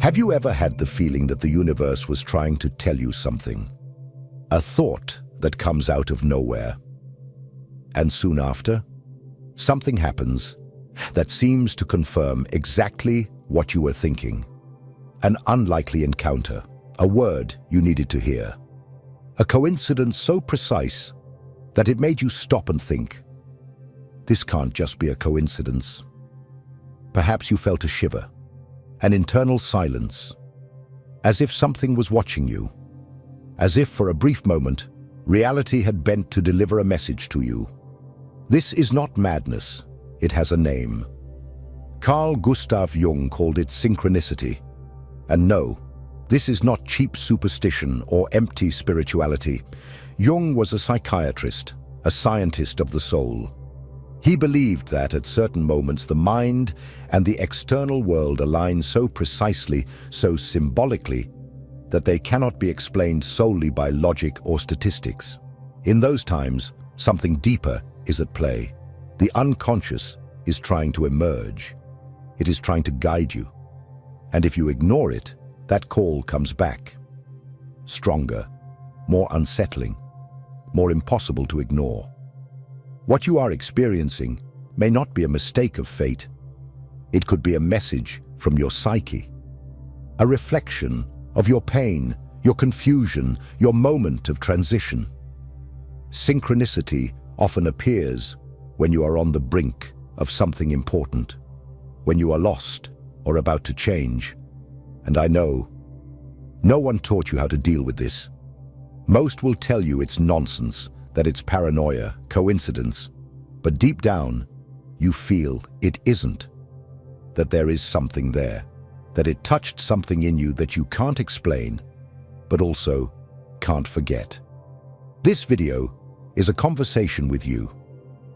Have you ever had the feeling that the universe was trying to tell you something? A thought that comes out of nowhere. And soon after, something happens that seems to confirm exactly what you were thinking. An unlikely encounter, a word you needed to hear. A coincidence so precise that it made you stop and think, this can't just be a coincidence. Perhaps you felt a shiver, an internal silence, as if something was watching you, as if for a brief moment, reality had bent to deliver a message to you. This is not madness, it has a name. Carl Jung called it synchronicity. And no, this is not cheap superstition or empty spirituality. Jung was a psychiatrist, a scientist of the soul. He believed that at certain moments the mind and the external world align so precisely, so symbolically, that they cannot be explained solely by logic or statistics. In those times, something deeper is at play. The unconscious is trying to emerge. It is trying to guide you. And if you ignore it, that call comes back. Stronger, more unsettling, more impossible to ignore. What you are experiencing may not be a mistake of fate. It could be a message from your psyche, a reflection of your pain, your confusion, your moment of transition. Synchronicity often appears when you are on the brink of something important, when you are lost or about to change. And I know, no one taught you how to deal with this. Most will tell you it's nonsense, that it's paranoia, coincidence. But deep down, you feel it isn't. That there is something there. That it touched something in you that you can't explain, but also can't forget. This video is a conversation with you.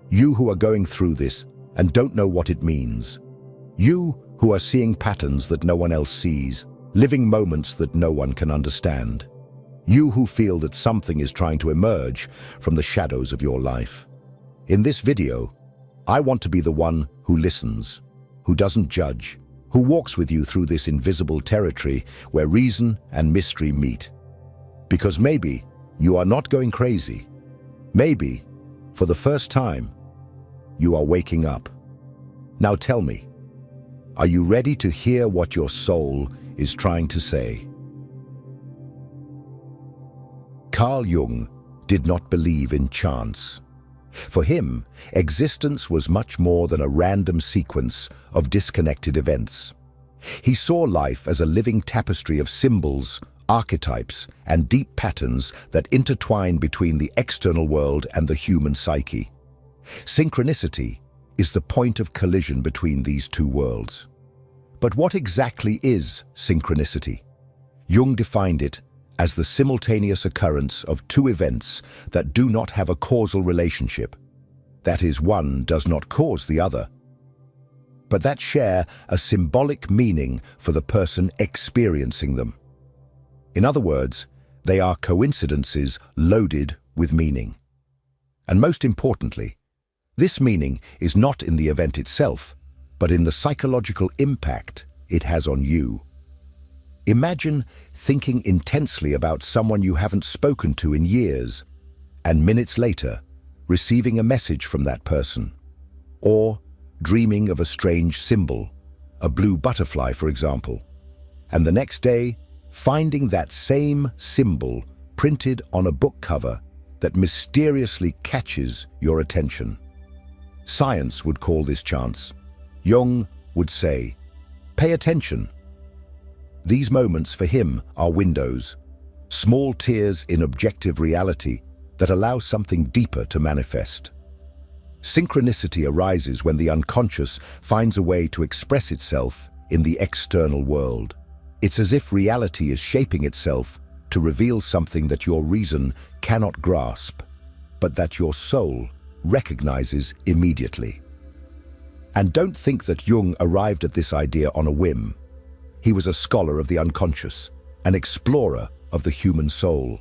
You who are going through this and don't know what it means. You who are seeing patterns that no one else sees, living moments that no one can understand. You who feel that something is trying to emerge from the shadows of your life. In this video, I want to be the one who listens, who doesn't judge, who walks with you through this invisible territory where reason and mystery meet. Because maybe you are not going crazy. Maybe, for the first time, you are waking up. Now tell me, are you ready to hear what your soul is trying to say? Carl Jung did not believe in chance. For him, existence was much more than a random sequence of disconnected events. He saw life as a living tapestry of symbols, archetypes, and deep patterns that intertwine between the external world and the human psyche. Synchronicity is the point of collision between these two worlds. But what exactly is synchronicity? Jung defined it as the simultaneous occurrence of two events that do not have a causal relationship. That is, one does not cause the other, but that share a symbolic meaning for the person experiencing them. In other words, they are coincidences loaded with meaning. And most importantly, this meaning is not in the event itself, but in the psychological impact it has on you. Imagine thinking intensely about someone you haven't spoken to in years, and minutes later, receiving a message from that person. Or dreaming of a strange symbol, a blue butterfly, for example, and the next day, finding that same symbol printed on a book cover that mysteriously catches your attention. Science would call this chance. Jung would say, pay attention. These moments for him are windows, small tears in objective reality that allow something deeper to manifest. Synchronicity arises when the unconscious finds a way to express itself in the external world. It's as if reality is shaping itself to reveal something that your reason cannot grasp, but that your soul recognizes immediately. And don't think that Jung arrived at this idea on a whim. He was a scholar of the unconscious, an explorer of the human soul.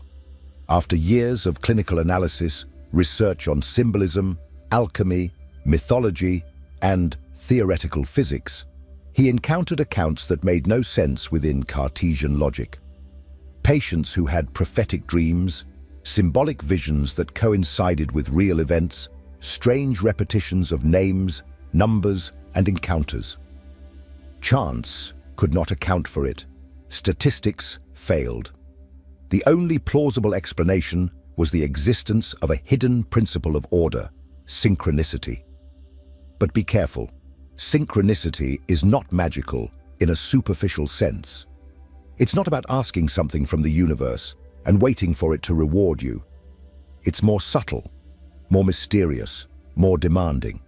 After years of clinical analysis, research on symbolism, alchemy, mythology, and theoretical physics, he encountered accounts that made no sense within Cartesian logic. Patients who had prophetic dreams, symbolic visions that coincided with real events, strange repetitions of names, numbers, and encounters. Chance could not account for it. Statistics failed. The only plausible explanation was the existence of a hidden principle of order, synchronicity. But be careful. Synchronicity is not magical in a superficial sense. It's not about asking something from the universe and waiting for it to reward you. It's more subtle, more mysterious, more demanding.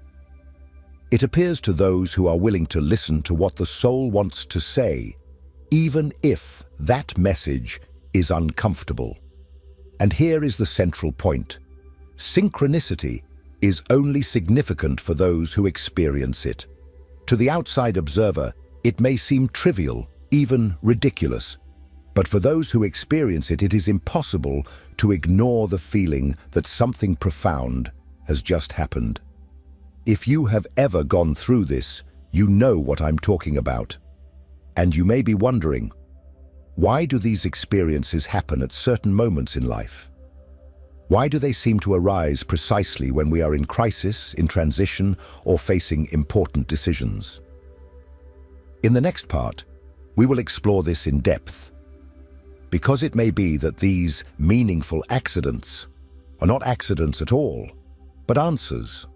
It appears to those who are willing to listen to what the soul wants to say, even if that message is uncomfortable. And here is the central point. Synchronicity is only significant for those who experience it. To the outside observer, it may seem trivial, even ridiculous. But for those who experience it, it is impossible to ignore the feeling that something profound has just happened. If you have ever gone through this, you know what I'm talking about. And you may be wondering, why do these experiences happen at certain moments in life? Why do they seem to arise precisely when we are in crisis, in transition, or facing important decisions? In the next part, we will explore this in depth, because it may be that these meaningful accidents are not accidents at all, but answers.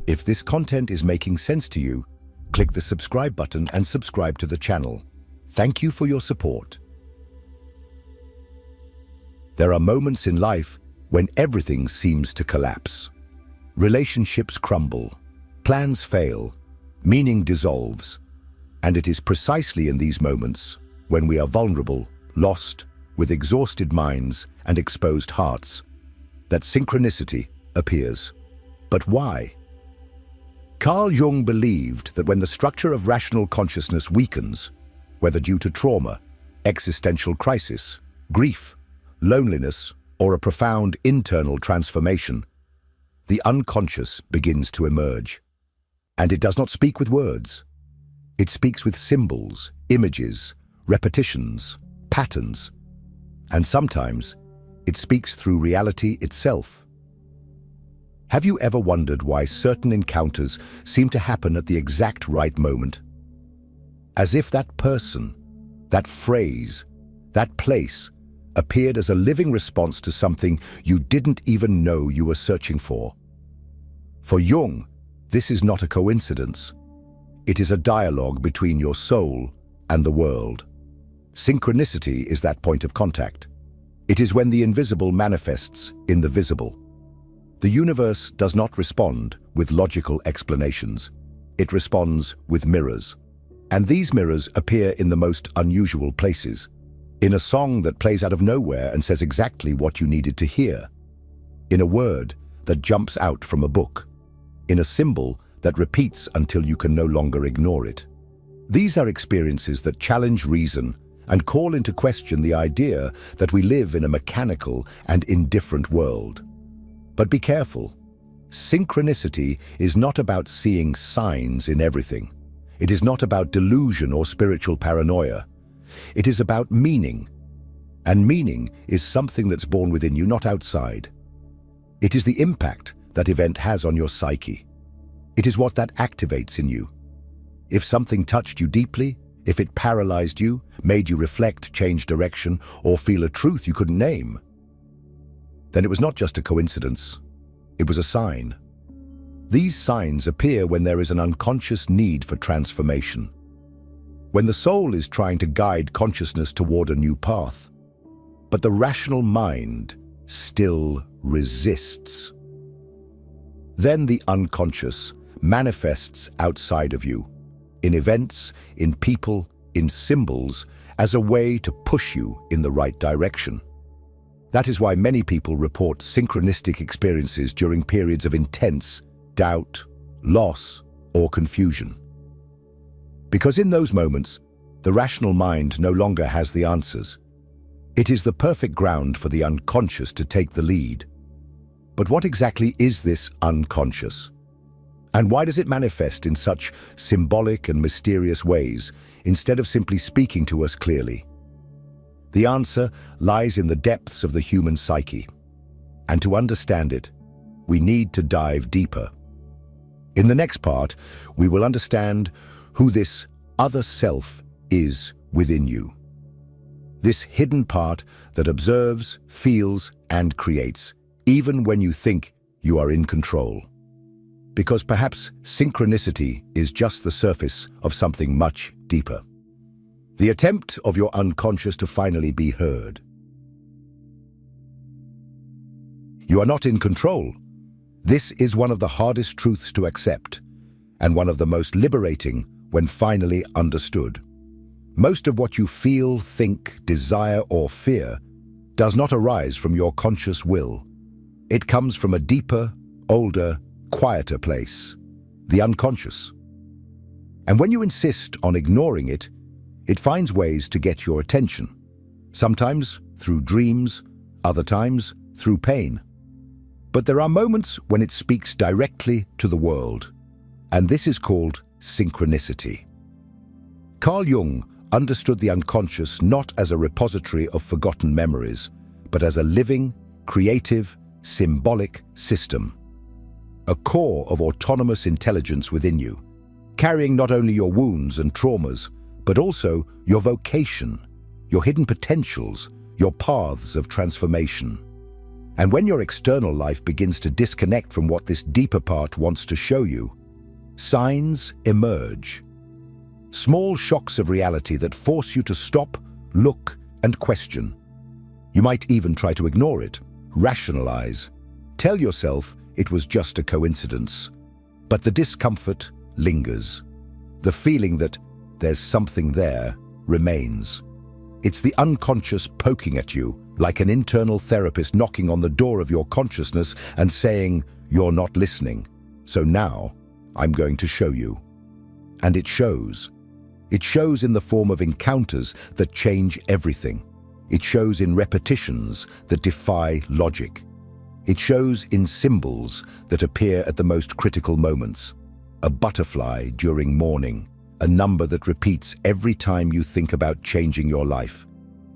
If this content is making sense to you, click the subscribe button and subscribe to the channel. Thank you for your support. There are moments in life when everything seems to collapse. Relationships crumble, plans fail, meaning dissolves. And it is precisely in these moments, when we are vulnerable, lost, with exhausted minds and exposed hearts, that synchronicity appears. But why? Carl Jung believed that when the structure of rational consciousness weakens, whether due to trauma, existential crisis, grief, loneliness, or a profound internal transformation, the unconscious begins to emerge. And it does not speak with words. It speaks with symbols, images, repetitions, patterns, and sometimes it speaks through reality itself. Have you ever wondered why certain encounters seem to happen at the exact right moment? As if that person, that phrase, that place appeared as a living response to something you didn't even know you were searching for. For Jung, this is not a coincidence. It is a dialogue between your soul and the world. Synchronicity is that point of contact. It is when the invisible manifests in the visible. The universe does not respond with logical explanations. It responds with mirrors. And these mirrors appear in the most unusual places. In a song that plays out of nowhere and says exactly what you needed to hear. In a word that jumps out from a book. In a symbol that repeats until you can no longer ignore it. These are experiences that challenge reason and call into question the idea that we live in a mechanical and indifferent world. But be careful. Synchronicity is not about seeing signs in everything. It is not about delusion or spiritual paranoia. It is about meaning. And meaning is something that's born within you, not outside. It is the impact that event has on your psyche. It is what that activates in you. If something touched you deeply, if it paralyzed you, made you reflect, change direction, or feel a truth you couldn't name, then it was not just a coincidence, it was a sign. These signs appear when there is an unconscious need for transformation. When the soul is trying to guide consciousness toward a new path, but the rational mind still resists. Then the unconscious manifests outside of you, in events, in people, in symbols, as a way to push you in the right direction. That is why many people report synchronistic experiences during periods of intense doubt, loss, or confusion. Because in those moments, the rational mind no longer has the answers. It is the perfect ground for the unconscious to take the lead. But what exactly is this unconscious? And why does it manifest in such symbolic and mysterious ways, instead of simply speaking to us clearly? The answer lies in the depths of the human psyche. And to understand it, we need to dive deeper. In the next part, we will understand who this other self is within you. This hidden part that observes, feels, and creates, even when you think you are in control. Because perhaps synchronicity is just the surface of something much deeper. The attempt of your unconscious to finally be heard. You are not in control. This is one of the hardest truths to accept, and one of the most liberating when finally understood. Most of what you feel, think, desire, or fear does not arise from your conscious will. It comes from a deeper, older, quieter place, the unconscious. And when you insist on ignoring it, it finds ways to get your attention, sometimes through dreams, other times through pain. But there are moments when it speaks directly to the world, and this is called synchronicity. Carl Jung understood the unconscious not as a repository of forgotten memories, but as a living, creative, symbolic system. A core of autonomous intelligence within you, carrying not only your wounds and traumas, but also your vocation, your hidden potentials, your paths of transformation. And when your external life begins to disconnect from what this deeper part wants to show you, signs emerge. Small shocks of reality that force you to stop, look, and question. You might even try to ignore it, rationalize, tell yourself it was just a coincidence. But the discomfort lingers. The feeling that there's something there remains. It's the unconscious poking at you, like an internal therapist knocking on the door of your consciousness and saying, "You're not listening. So now, I'm going to show you." And it shows. It shows in the form of encounters that change everything. It shows in repetitions that defy logic. It shows in symbols that appear at the most critical moments. A butterfly during morning, a number that repeats every time you think about changing your life,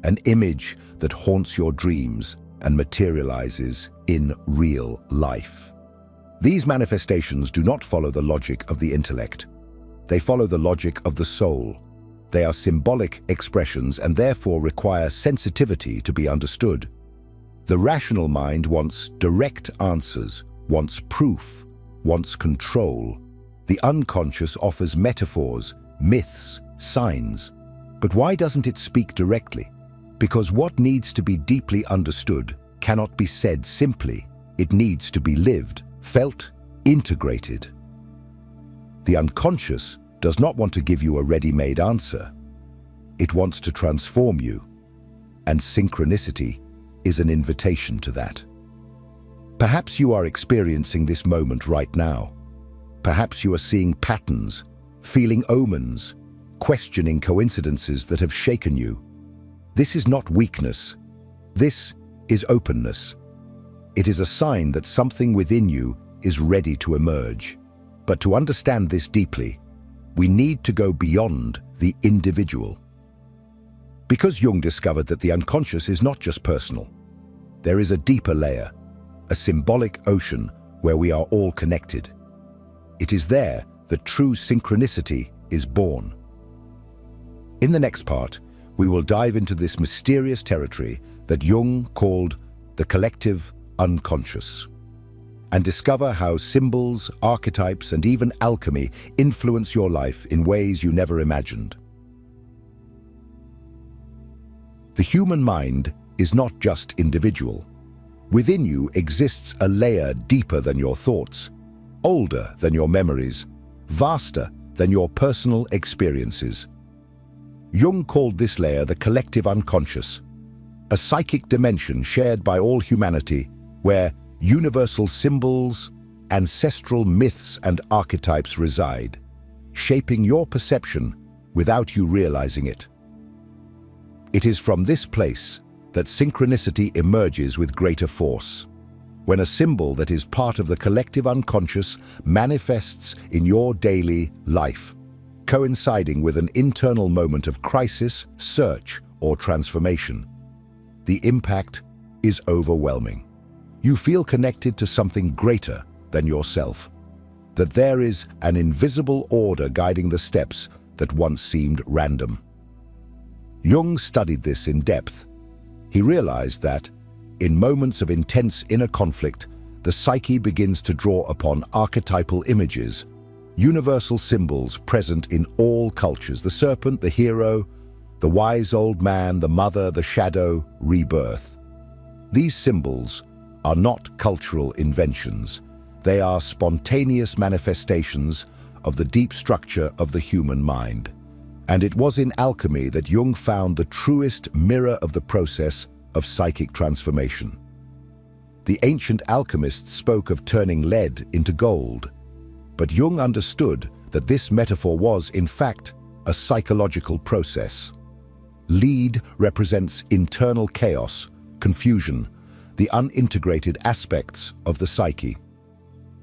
an image that haunts your dreams and materializes in real life. These manifestations do not follow the logic of the intellect. They follow the logic of the soul. They are symbolic expressions and therefore require sensitivity to be understood. The rational mind wants direct answers, wants proof, wants control. The unconscious offers metaphors, myths, signs. But why doesn't it speak directly? Because what needs to be deeply understood cannot be said simply. It needs to be lived, felt, integrated. The unconscious does not want to give you a ready-made answer. It wants to transform you. And synchronicity is an invitation to that. Perhaps you are experiencing this moment right now. Perhaps you are seeing patterns, feeling omens, questioning coincidences that have shaken you. This is not weakness. This is openness. It is a sign that something within you is ready to emerge. But to understand this deeply, we need to go beyond the individual. Because Jung discovered that the unconscious is not just personal. There is a deeper layer, a symbolic ocean where we are all connected. It is there that true synchronicity is born. In the next part, we will dive into this mysterious territory that Jung called the collective unconscious, and discover how symbols, archetypes, and even alchemy influence your life in ways you never imagined. The human mind is not just individual. Within you exists a layer deeper than your thoughts, older than your memories, vaster than your personal experiences. Jung called this layer the collective unconscious, a psychic dimension shared by all humanity where universal symbols, ancestral myths, and archetypes reside, shaping your perception without you realizing it. It is from this place that synchronicity emerges with greater force. when a symbol that is part of the collective unconscious manifests in your daily life, coinciding with an internal moment of crisis, search, or transformation. The impact is overwhelming. You feel connected to something greater than yourself, that there is an invisible order guiding the steps that once seemed random. Jung studied this in depth. He realized that, in moments of intense inner conflict, the psyche begins to draw upon archetypal images, universal symbols present in all cultures: the serpent, the hero, the wise old man, the mother, the shadow, rebirth. These symbols are not cultural inventions. They are spontaneous manifestations of the deep structure of the human mind. And it was in alchemy that Jung found the truest mirror of the process of psychic transformation. The ancient alchemists spoke of turning lead into gold, but Jung understood that this metaphor was, in fact, a psychological process. Lead represents internal chaos, confusion, the unintegrated aspects of the psyche.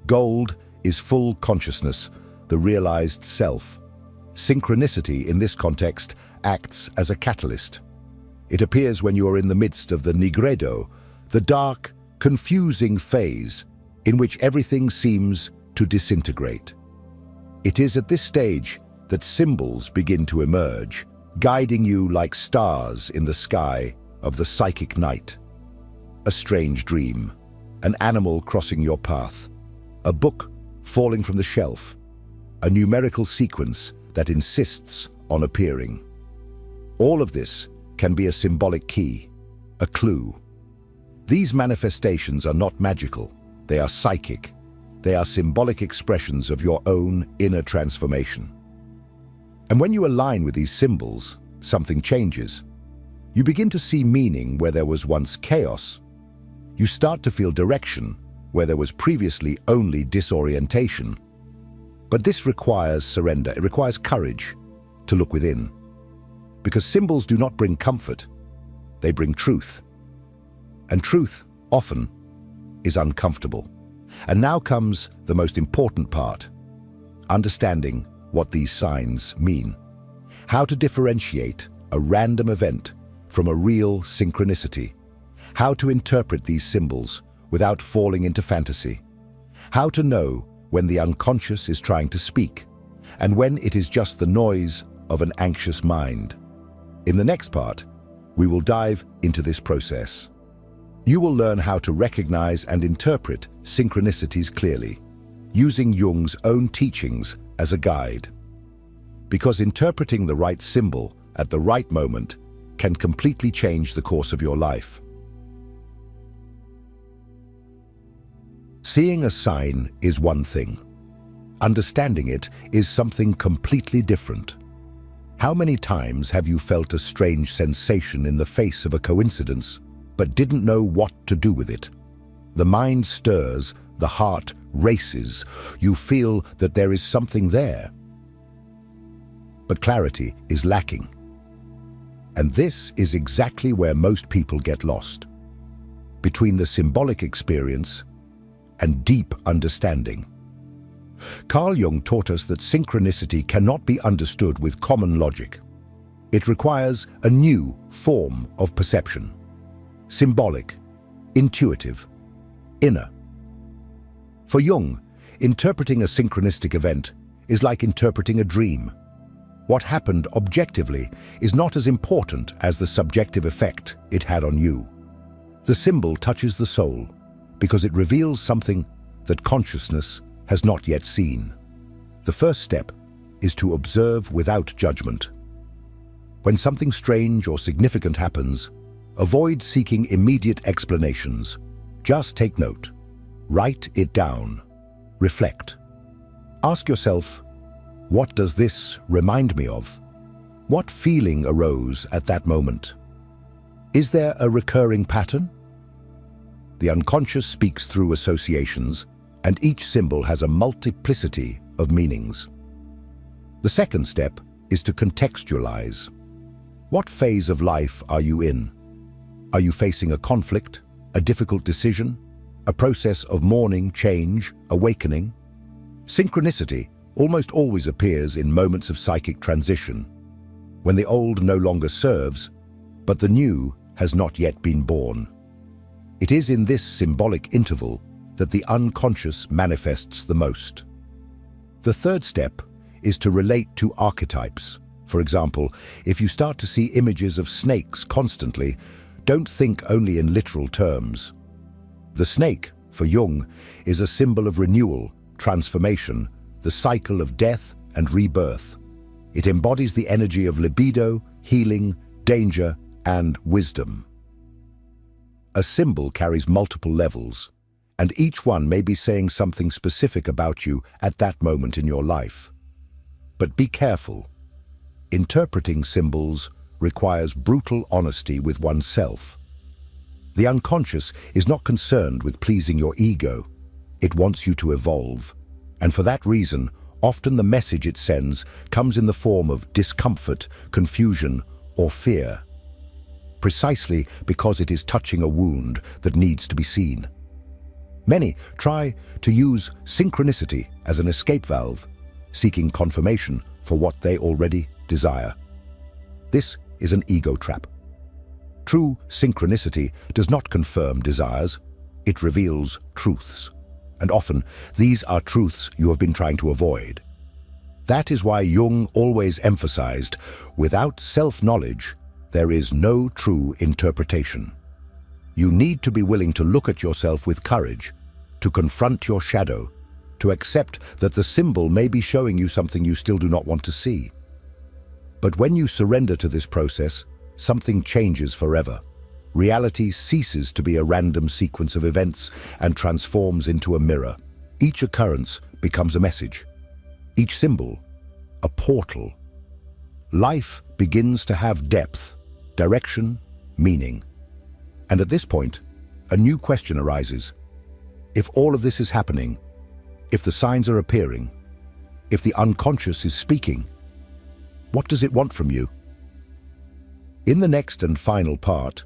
Gold is full consciousness, the realized self. Synchronicity, in this context, acts as a catalyst. It appears when you are in the midst of the nigredo, the dark, confusing phase in which everything seems to disintegrate. It is at this stage that symbols begin to emerge, guiding you like stars in the sky of the psychic night. A strange dream, an animal crossing your path, a book falling from the shelf, a numerical sequence that insists on appearing. All of this can be a symbolic key, a clue. These manifestations are not magical, they are psychic. They are symbolic expressions of your own inner transformation. And when you align with these symbols, something changes. You begin to see meaning where there was once chaos. You start to feel direction where there was previously only disorientation. But this requires surrender. It requires courage to look within. Because symbols do not bring comfort, they bring truth. And truth, often, is uncomfortable. And now comes the most important part: understanding what these signs mean. How to differentiate a random event from a real synchronicity. How to interpret these symbols without falling into fantasy. How to know when the unconscious is trying to speak, and when it is just the noise of an anxious mind. In the next part, we will dive into this process. You will learn how to recognize and interpret synchronicities clearly, using Jung's own teachings as a guide. Because interpreting the right symbol at the right moment can completely change the course of your life. Seeing a sign is one thing. Understanding it is something completely different. How many times have you felt a strange sensation in the face of a coincidence, but didn't know what to do with it? The mind stirs, the heart races, you feel that there is something there. But clarity is lacking. And this is exactly where most people get lost, between the symbolic experience and deep understanding. Carl Jung taught us that synchronicity cannot be understood with common logic. It requires a new form of perception: symbolic, intuitive, inner. For Jung, interpreting a synchronistic event is like interpreting a dream. What happened objectively is not as important as the subjective effect it had on you. The symbol touches the soul because it reveals something that consciousness has not yet seen. The first step is to observe without judgment. When something strange or significant happens, avoid seeking immediate explanations. Just take note. Write it down. Reflect. Ask yourself, what does this remind me of? What feeling arose at that moment? Is there a recurring pattern? The unconscious speaks through associations, and each symbol has a multiplicity of meanings. The second step is to contextualize. What phase of life are you in? Are you facing a conflict, a difficult decision, a process of mourning, change, awakening. Synchronicity almost always appears in moments of psychic transition, when the old no longer serves, but the new has not yet been born. It is in this symbolic interval that the unconscious manifests the most. The third step is to relate to archetypes. For example, if you start to see images of snakes constantly, don't think only in literal terms. The snake, for Jung, is a symbol of renewal, transformation, the cycle of death and rebirth. It embodies the energy of libido, healing, danger, and wisdom. A symbol carries multiple levels, and each one may be saying something specific about you at that moment in your life. But be careful. Interpreting symbols requires brutal honesty with oneself. The unconscious is not concerned with pleasing your ego. It wants you to evolve. And for that reason, often the message it sends comes in the form of discomfort, confusion, or fear. Precisely because it is touching a wound that needs to be seen. Many try to use synchronicity as an escape valve, seeking confirmation for what they already desire. This is an ego trap. True synchronicity does not confirm desires, it reveals truths. And often, these are truths you have been trying to avoid. That is why Jung always emphasized, without self-knowledge, there is no true interpretation. You need to be willing to look at yourself with courage, to confront your shadow, to accept that the symbol may be showing you something you still do not want to see. But when you surrender to this process, something changes forever. Reality ceases to be a random sequence of events and transforms into a mirror. Each occurrence becomes a message. Each symbol, a portal. Life begins to have depth, direction, meaning. And at this point, a new question arises. If all of this is happening, if the signs are appearing, if the unconscious is speaking, what does it want from you? In the next and final part,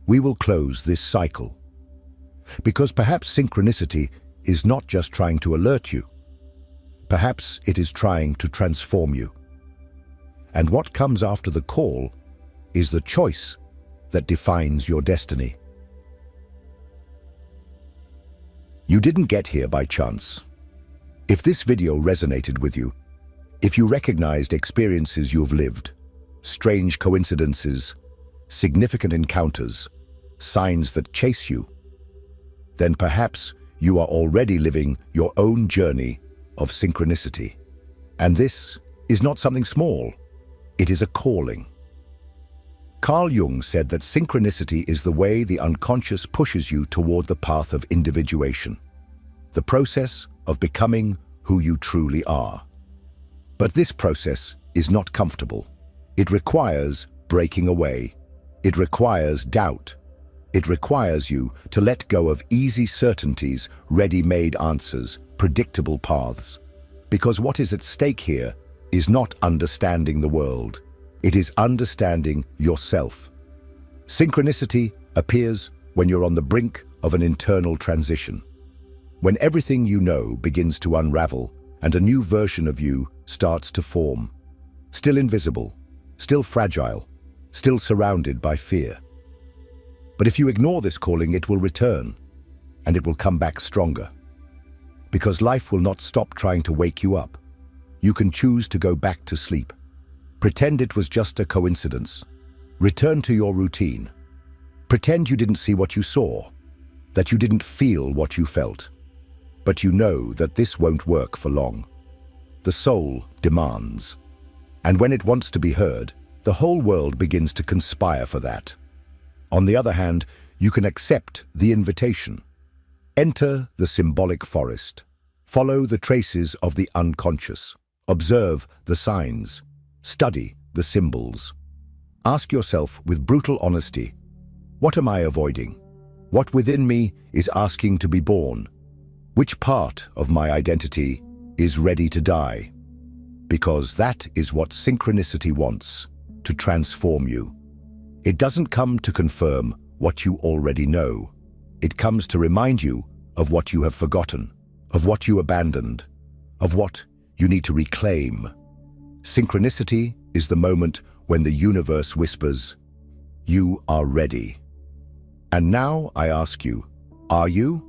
we will close this cycle. Because perhaps synchronicity is not just trying to alert you. Perhaps it is trying to transform you. And what comes after the call is the choice that defines your destiny. You didn't get here by chance. If this video resonated with you, if you recognized experiences you've lived, strange coincidences, significant encounters, signs that chase you, then perhaps you are already living your own journey of synchronicity. And this is not something small, it is a calling. Carl Jung said that synchronicity is the way the unconscious pushes you toward the path of individuation, the process of becoming who you truly are. But this process is not comfortable. It requires breaking away. It requires doubt. It requires you to let go of easy certainties, ready-made answers, predictable paths. Because what is at stake here is not understanding the world. It is understanding yourself. Synchronicity appears when you're on the brink of an internal transition. When everything you know begins to unravel and a new version of you starts to form. Still invisible, still fragile, still surrounded by fear. But if you ignore this calling, it will return, and it will come back stronger. Because life will not stop trying to wake you up. You can choose to go back to sleep. Pretend it was just a coincidence. Return to your routine. Pretend you didn't see what you saw, that you didn't feel what you felt. But you know that this won't work for long. The soul demands. And when it wants to be heard, the whole world begins to conspire for that. On the other hand, you can accept the invitation. Enter the symbolic forest. Follow the traces of the unconscious. Observe the signs. Study the symbols. Ask yourself with brutal honesty, what am I avoiding? What within me is asking to be born? Which part of my identity is ready to die? Because that is what synchronicity wants, to transform you. It doesn't come to confirm what you already know. It comes to remind you of what you have forgotten, of what you abandoned, of what you need to reclaim. Synchronicity is the moment when the universe whispers, "You are ready." And now I ask you, are you?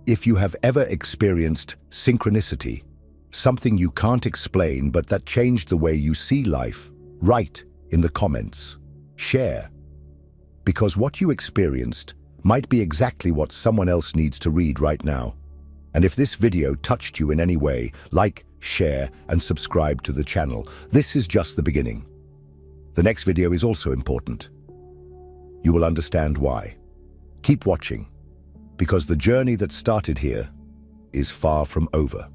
If you have ever experienced synchronicity, something you can't explain but that changed the way you see life, write in the comments. Share. Because what you experienced might be exactly what someone else needs to read right now. And if this video touched you in any way, like, share, and subscribe to the channel. This is just the beginning. The next video is also important. You will understand why. Keep watching, because the journey that started here is far from over.